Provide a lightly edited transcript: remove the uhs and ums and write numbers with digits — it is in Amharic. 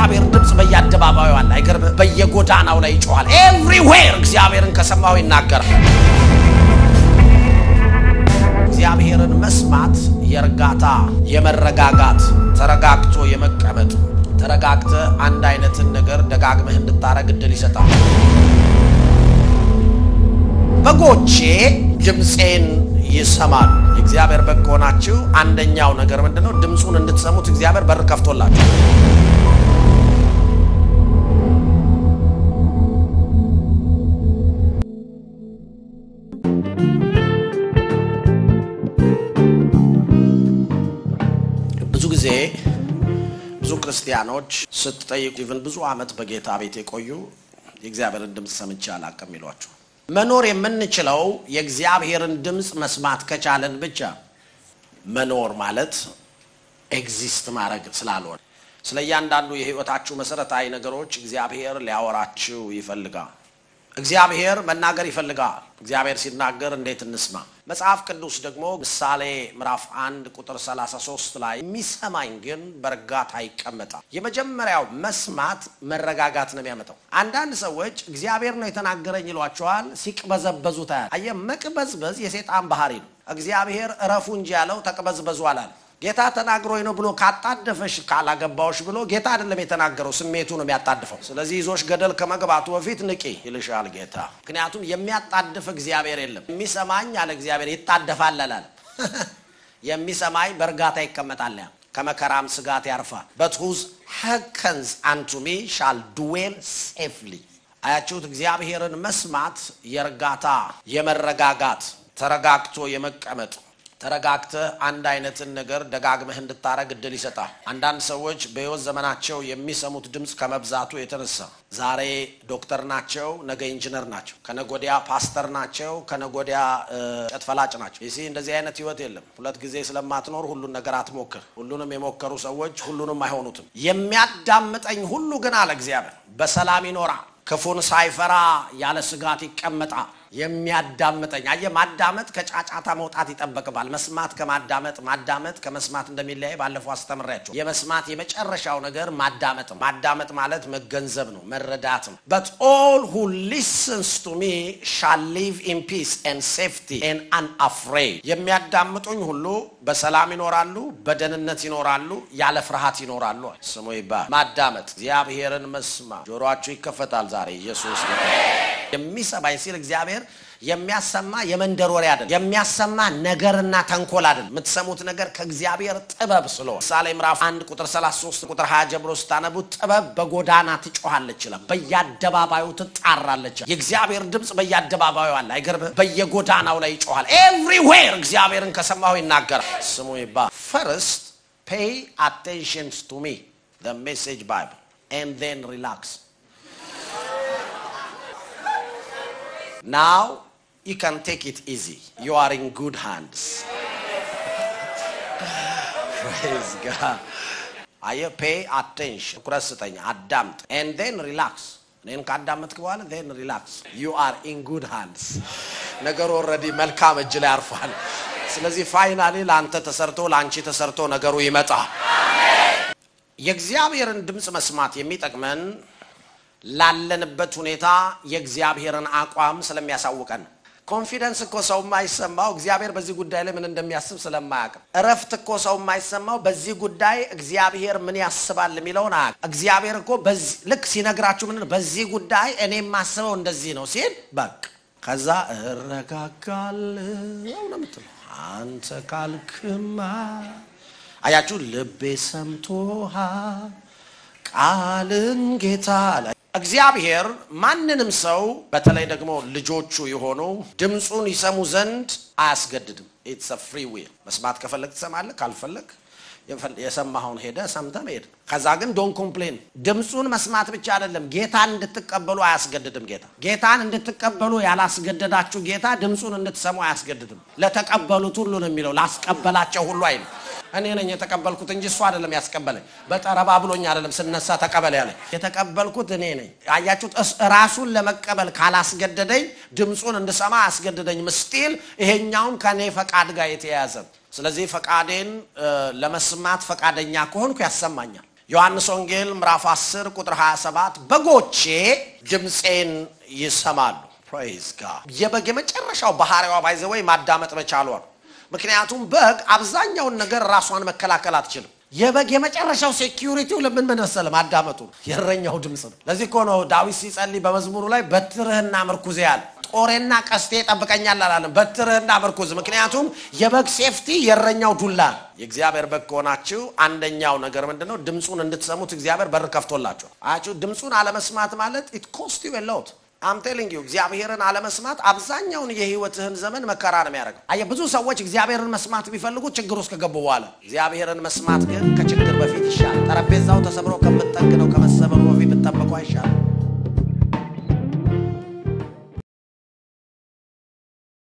እግዚአብሔር ድምጽ በየአደባባዩ አለ አይገርም በየጎዳናው ላይ ይጮሃል ኤቭሪዌር እግዚአብሔርን ከሰማው ይናገራል እግዚአብሔርን መስማት የርጋታ የመረጋጋት ተረጋግቶ የመቀመጥ ተረጋግተ አንድ አይነትን ነገር ደጋግመህ እንድታረግ እድል ይሰጣል በጎቼ ድምጼን ይሰማል እግዚአብሔር በጎናችሁ አንደኛው ነገር ምንድነው ድምጹን እንድትሰሙት እግዚአብሔር በር ከፍቶላችሁ ብዙ ክርስቲያኖች ስትጠይቁ ኢቭን ብዙ አመት በጌታ ቤት የቆዩ የእግዚአብሔርን ድምጽ ሰምቼ አላቀም ይሏችሁ መኖር የምንችለው የእግዚአብሔርን ድምጽ መስማት ከቻለን ብቻ መኖር ማለት ኤግዚስት ማድረግ ስላልሆነ ስለያንዳንዱ የህይወታችሁ መሰረታዊ ነገሮች እግዚአብሔር ሊያወራችሁ ይፈልጋል እግዚአብሔር መናገር ይፈልጋል እግዚአብሔር ሲናገር እንዴት እንስማ መጽሐፍ ቅዱስ ደግሞ ምሳሌ ምዕራፍ 1 ቁጥር 33 ላይ የሚሰማኝ ግን በርጋታ ይቀመጣል የመጀመሪያው መስማት መረጋጋት ነው የሚያመጣው አንዳንድ ሰዎች እግዚአብሔር ነው የተናገረኝ ይሏቸዋል ሲቅበዘበዙ ታያል አየ መቅበዝበዝ የሰይጣን ባህሪ ነው እግዚአብሔር እረፉ እንጂ ያለው ተቅበዝበዙ አላል ጌታ ተናግሮኝ ነው ብሎ ካጣደፈሽ ካላገባውሽ ብሎ ጌታ አይደለም የተናገረው ስሜቱ ነው የሚያጣድፈው ስለዚህ ይዞሽ ገደል ከመግባቱ በፊት ንቂ ይልሻል ጌታ ምክንያቱም የሚያጣድፍ እግዚአብሔር የለም የሚሰማኝ ያለ እግዚአብሔር ይጣደፋል አላለ የሚሰማኝ በርጋታ ይቀመጣል ከመከራም ስጋት ያርፋል but whose hearkens unto me shall dwell safely አያችሁት እግዚአብሔርን መስማት የርጋታ የመረጋጋት ተረጋግቶ የመቀመጥ ተረጋግተ አንድ አይነትን ነገር ደጋግመህ እንድታረግ እድል ይሰጣል አንዳንድ ሰዎች በህይወት ዘመናቸው የሚሰሙት ድምጽ ከመብዛቱ የተነሳ ዛሬ ዶክተር ናቸው ነገ ኢንጂነር ናቸው ከነጎዲያ ፓስተር ናቸው ከነጎዲያ ጨትፈላጭ ናቸው እዚህ እንደዚህ አይነት ህይወት የለም ሁለት ጊዜ ስለማትኖር ሁሉን ነገር አትሞክር ሁሉንም የሞከሩ ሰዎች ሁሉንም አይሆኑትም የሚያዳምጠኝ ሁሉ ግን አለ እግዚአብሔር በሰላም ይኖራል ክፉን ሳይፈራ ያለ ስጋት ይቀመጣል የሚያዳምጠኝ ማዳመጥ ከጫጫታ መውጣት ይጠበቅባል መስማት ማዳመጥ ከመስማት እንደሚለያይ ባለፈው አስተምራችሁ የመስማት የመጨረሻው ነገር ማዳመጥ ማለት መገንዘብ ነው መረዳት ነው but all who listens to me shall live in peace and safety and unafraid የሚያዳምጡኝ ሁሉ በሰላም ይኖራሉ በደህንነት ይኖራሉ ያለ ፍርሃት ይኖራሉ ስሙ ይባል ማዳመጥ እግዚአብሔርን መስማት ጆሮአችሁ ይከፈታል ዛሬ ኢየሱስ የሚሰማይ ሲል እግዚአብሔር የሚያሰማ የመንደር ወሬ አይደለም የሚያሰማ ነገርና ተንኮል አይደለም የምትሰሙት ነገር ከእግዚአብሔር ጥበብ ስለሆነ ምሳሌ ምዕራፍ 1 ቁጥር 33 ቁጥር 20 ጀምሮ ስታነቡ ጥበብ በጎዳና ትጮሃለች ይላል በየአደባባዩ ትጣራለች የእግዚአብሔር ድምጽ በየአደባባዩ አለ አይገርም በየጎዳናው ላይ ይጮሃል ኤቭሪዌር እግዚአብሔርን ከሰማው ይናገራል ስሙ ይባል first pay attention to me the message bible and then relax Now you can take it easy. You are in good hands. Praise God. I pay attention. Adamt. And then relax. Then relax. You are in good hands. Nagaru already መልካም እጅ ላይ አርፏል ስለዚህ ፋይናሊ ላንተ ተሰርቶ ላንቺ ተሰርቶ ነገሩ ይመጣ የእግዚአብሔርን ድምጽ መስማት የሚጠቅመን ላለንበት ሁኔታ የእግዚአብሔርን አቋም ስለሚያሳውቀን ኮንፊደንስ እኮ ሰው የማይሰማው እግዚአብሔር በዚህ ጉዳይ ላይ ምን እንደሚያስብ ስለማያውቅ እረፍት እኮ ሰው የማይሰማው በዚህ ጉዳይ እግዚአብሔር ምን ያስባል የሚለውን እግዚአብሔር እኮ በዚህ ልክ ሲነግራችሁ ምን በዚህ ጉዳይ እኔ ማስበው እንደዚህ ነው ሲል በቃ ከዛ እረጋጋለሁ ነው የምትለው አንተ ካልክማ አያችሁ ልቤ ሰምቶሃል ቃልን ጌታ እግዚአብሔር ማንንም ሰው በተለይ ደግሞ ልጆቹ የሆኑ ድምጹን ይሰሙ ዘንድ አያስገድድም it's a free will መስማት ከፈለክ ትሰማለህ ካልፈለክ የሰማውን ሄደ ሰምተህ ሄደ ከዛ ግን don't complain ድምጹን መስማት ብቻ አይደለም ጌታን እንድትቀበሉ አያስገድድም ጌታን እንድትቀበሉ ያላስገደዳችሁ ጌታ ድምጹን እንድትሰሙ አያስገድድም ለተቀበሉት ሁሉ ነው የሚለው ላስቀበላቸው ሁሉ አይደል እኔ ነኝ የተቀበልኩት እንጂ እሱ አይደለም ያስቀበለኝ በጠረባ ብሎኝ አይደለም ስነሳ ተቀበል ያለኝ የተቀበልኩት እኔ ነኝ አያችሁት ራሱን ለመቀበል ካላስገደደኝ ድምጹን እንድሰማ አስገደደኝ ምስጢል ይሄኛውን ከኔ ፈቃድ ጋር የተያያዘ ስለዚህ ፈቃዴን ለመስማት ፈቃደኛ ከሆንኩ ያሰማኛል ዮሐንስ ወንጌል ምዕራፍ 10 ቁጥር 27 በጎቼ ድምጼን ይሰማሉ። ፕሬዝ ጋድ። የበግ የመጨረሻው ባህሪዋ ባይዘወይ ማዳመጥ መቻሏ ነው። ምክንያቱም በግ አብዛኛውን ነገር ራሷን መከላከል አትችልም። የበግ የመጨረሻው ሴኩሪቲው ለምን መነሰለ ማዳመጡ የእረኛው ድምጽ ነው። ለዚህ እኮ ነው ዳዊት ሲጸልይ በመዝሙሩ ላይ በትርህና ምርኩዜ ያለ ጦሬና ቀስቴ ጠብቀኛል አላለም። በትርህና ምርኩዝ። ምክንያቱም የበግ ሴፍቲ የእረኛው ዱላ። የእግዚአብሔር በግ ሆናችሁ አንደኛው ነገር ምንድነው? ድምጹን እንድትሰሙት እግዚአብሔር በር ከፍቶላችኋል። አያችሁ፣ ድምጹን አለመስማት ማለት it cost you a lot. I'm telling you እግዚአብሔርን አለመስማት አብዛኛውን የህይወትህን ዘመን መከራ ነው የሚያደርገው። አየ ብዙ ሰዎች እግዚአብሔርን መስማት ቢፈልጉ ችግር ውስጥ ከገቡ በኋላ እግዚአብሔርን መስማት ግን ከችግር በፊት ይሻላል። ጠረጴዛው ተሰብሮ ከምትጠግነው ከመሰበሩ በፊት ብትጠብቀው አይሻልም?